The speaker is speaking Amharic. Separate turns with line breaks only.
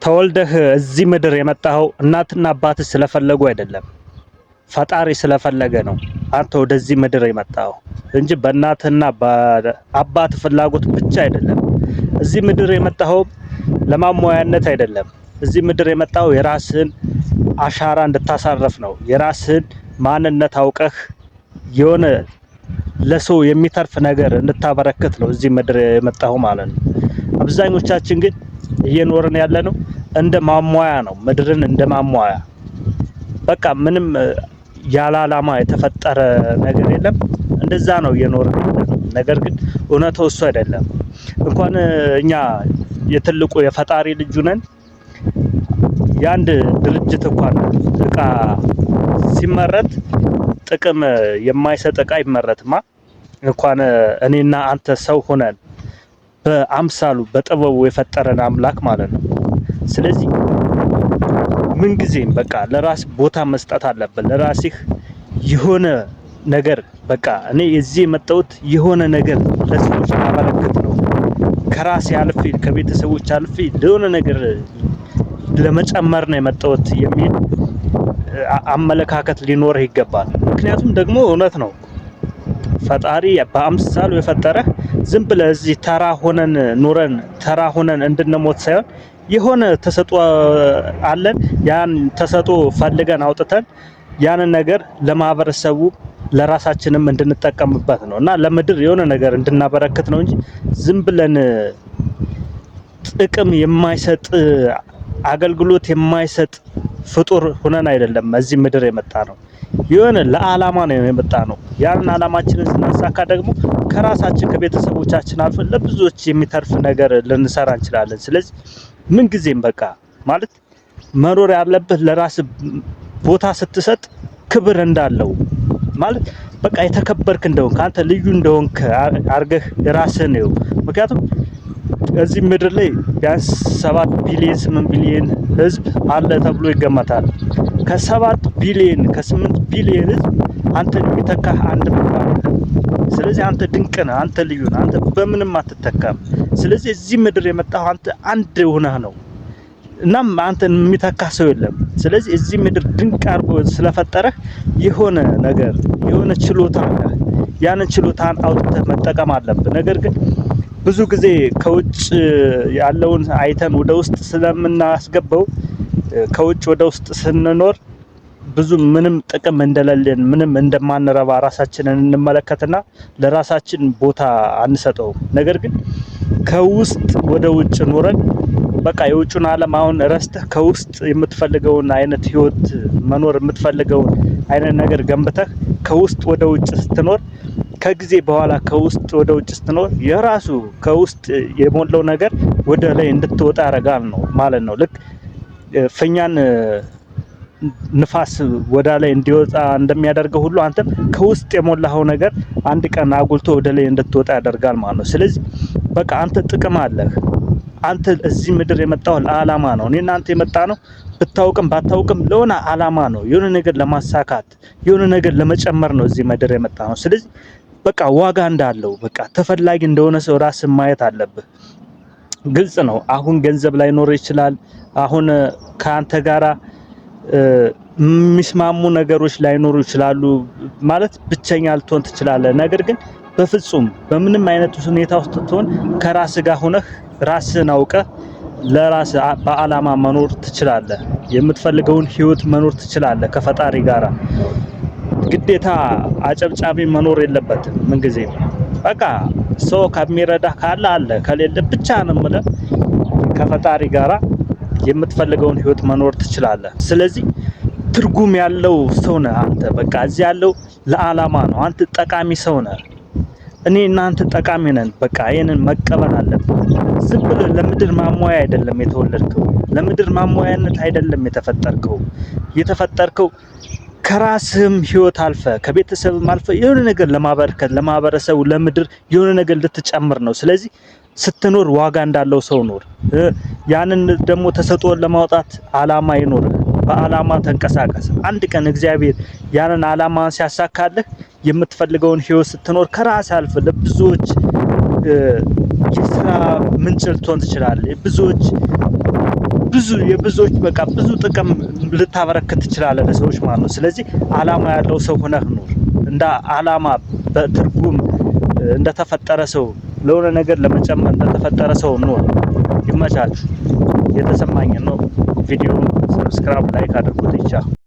ተወልደህ እዚህ ምድር የመጣኸው እናትና አባትህ ስለፈለጉ አይደለም፣ ፈጣሪ ስለፈለገ ነው አንተ ወደዚህ ምድር የመጣኸው እንጂ በእናትና በአባት ፍላጎት ብቻ አይደለም። እዚህ ምድር የመጣኸው ለማሟያነት አይደለም። እዚህ ምድር የመጣኸው የራስህን አሻራ እንድታሳርፍ ነው። የራስህን ማንነት አውቀህ የሆነ ለሰው የሚተርፍ ነገር እንድታበረክት ነው እዚህ ምድር የመጣኸው ማለት ነው። አብዛኞቻችን ግን እየኖርን ያለነው እንደ ማሟያ ነው። ምድርን እንደ ማሟያ በቃ ምንም ያለ ዓላማ የተፈጠረ ነገር የለም። እንደዛ ነው እየኖርን ያለነው። ነገር ግን እውነታው እሱ አይደለም። እንኳን እኛ የትልቁ የፈጣሪ ልጅ ነን። የአንድ ድርጅት እንኳን እቃ ሲመረት ጥቅም የማይሰጥ እቃ ይመረትማ። እንኳን እኔና አንተ ሰው ሆነን በአምሳሉ በጥበቡ የፈጠረን አምላክ ማለት ነው። ስለዚህ ምን ጊዜም በቃ ለራስ ቦታ መስጠት አለብን። ለራስህ የሆነ ነገር በቃ እኔ እዚህ የመጣሁት የሆነ ነገር ለሰዎች ማበረከት ነው። ከራሴ አልፌ ከቤተሰቦች አልፌ ለሆነ ነገር ለመጨመር ነው የመጣሁት የሚል አመለካከት ሊኖርህ ይገባል። ምክንያቱም ደግሞ እውነት ነው። ፈጣሪ በአምሳሉ የፈጠረህ ዝም ብለህ እዚህ ተራ ሆነን ኑረን ተራ ሆነን እንድንሞት ሳይሆን የሆነ ተሰጥኦ አለን። ያን ተሰጥኦ ፈልገን አውጥተን ያንን ነገር ለማህበረሰቡ ለራሳችንም እንድንጠቀምበት ነው እና ለምድር የሆነ ነገር እንድናበረክት ነው እንጂ ዝም ብለን ጥቅም የማይሰጥ አገልግሎት የማይሰጥ ፍጡር ሆነን አይደለም እዚህ ምድር የመጣ ነው። የሆነ ለዓላማ ነው የመጣ ነው። ያን ዓላማችንን ስናሳካ ደግሞ ከራሳችን ከቤተሰቦቻችን አልፈን ለብዙዎች የሚተርፍ ነገር ልንሰራ እንችላለን። ስለዚህ ምን ጊዜም በቃ ማለት መኖር ያለብህ ለራስ ቦታ ስትሰጥ ክብር እንዳለው ማለት በቃ የተከበርክ እንደሆንክ አንተ ልዩ እንደሆንክ አርገህ ራስህን ነው። ምክንያቱም እዚህ ምድር ላይ ቢያንስ 7 ቢሊዮን 8 ቢሊዮን ህዝብ አለ ተብሎ ይገመታል። ከ7 ቢሊዮን ከ8 ቢሊዮን ህዝብ አንተን የሚተካህ አንድ እንኳን የለም። ስለዚህ አንተ ድንቅ ነህ፣ አንተ ልዩ ነህ፣ አንተ በምንም አትተካም። ስለዚህ እዚህ ምድር የመጣው አንተ አንድ ሆነህ ነው። እናም አንተን የሚተካህ ሰው የለም። ስለዚህ እዚህ ምድር ድንቅ አድርጎ ስለፈጠረህ የሆነ ነገር የሆነ ችሎታ አለ። ያንን ችሎታን አውጥተህ መጠቀም አለብህ። ነገር ግን ብዙ ጊዜ ከውጭ ያለውን አይተን ወደ ውስጥ ስለምናስገባው ከውጭ ወደ ውስጥ ስንኖር ብዙ ምንም ጥቅም እንደሌለን ምንም እንደማንረባ ራሳችንን እንመለከትና ለራሳችን ቦታ አንሰጠውም። ነገር ግን ከውስጥ ወደ ውጭ ኖረን በቃ የውጭን ዓለም አሁን ረስተህ ከውስጥ የምትፈልገውን አይነት ህይወት መኖር የምትፈልገውን አይነት ነገር ገንብተህ ከውስጥ ወደ ውጭ ስትኖር ከጊዜ በኋላ ከውስጥ ወደ ውጭ ስትኖር የራሱ ከውስጥ የሞላው ነገር ወደ ላይ እንድትወጣ ያደርጋል ነው ማለት ነው። ልክ ፊኛን ንፋስ ወደ ላይ እንዲወጣ እንደሚያደርገው ሁሉ አንተም ከውስጥ የሞላው ነገር አንድ ቀን አጉልቶ ወደ ላይ እንድትወጣ ያደርጋል ማለት ነው። ስለዚህ በቃ አንተ ጥቅም አለህ። አንተ እዚህ ምድር የመጣው ለዓላማ ነው። እኔና አንተ የመጣ ነው ብታውቅም ባታውቅም ለሆነ ዓላማ ነው። የሆነ ነገር ለማሳካት የሆነ ነገር ለመጨመር ነው እዚህ ምድር የመጣ ነው። ስለዚህ በቃ ዋጋ እንዳለው በቃ ተፈላጊ እንደሆነ ሰው ራስን ማየት አለብህ። ግልጽ ነው። አሁን ገንዘብ ላይኖር ይችላል። አሁን ካንተ ጋራ የሚስማሙ ነገሮች ላይኖሩ ይችላሉ። ማለት ብቸኛ ልትሆን ትችላለህ። ነገር ግን በፍጹም በምንም አይነት ሁኔታ ውስጥ ትሆን ከራስ ጋር ሆነህ ራስን አውቀህ ለራስ በዓላማ መኖር ትችላለህ። የምትፈልገውን ህይወት መኖር ትችላለህ ከፈጣሪ ጋራ። ግዴታ አጨብጫቢ መኖር የለበትም። ምን ጊዜ በቃ ሰው ከሚረዳ ካለ አለ ከሌለ ብቻ ነው ማለት ከፈጣሪ ጋራ የምትፈልገውን ህይወት መኖር ትችላለህ። ስለዚህ ትርጉም ያለው ሰው ነህ አንተ። በቃ እዚህ ያለው ለዓላማ ነው። አንተ ጠቃሚ ሰው ነህ። እኔ እናንተ ጠቃሚ ነን። በቃ ይሄንን መቀበል አለብን። ዝም ብለህ ለምድር ማሟያ አይደለም የተወለድከው። ለምድር ማሟያነት አይደለም የተፈጠርከው። የተፈጠርከው ከራስህም ህይወት አልፈ ከቤተሰብም አልፈ የሆነ ነገር ለማበርከት ለማህበረሰቡ ለምድር የሆነ ነገር ልትጨምር ነው። ስለዚህ ስትኖር ዋጋ እንዳለው ሰው ኖር። ያንን ደግሞ ተሰጥኦን ለማውጣት ዓላማ ይኖር። በዓላማ ተንቀሳቀስ። አንድ ቀን እግዚአብሔር ያንን ዓላማን ሲያሳካልህ የምትፈልገውን ህይወት ስትኖር ከራስ አልፈ ለብዙዎች የስራ ምንጭ ልትሆን ትችላለህ። ብዙዎች የብዙዎች በቃ ብዙ ጥቅም ልታበረክት ትችላለህ ለሰዎች ማለት ነው። ስለዚህ አላማ ያለው ሰው ሆነህ ኑር። እንደ አላማ በትርጉም እንደተፈጠረ ሰው ለሆነ ነገር ለመጨመር እንደተፈጠረ ሰው ኑር። ይመቻችሁ። የተሰማኝ ነው። ቪዲዮውን ሰብስክራይብ ላይክ አድርጉት።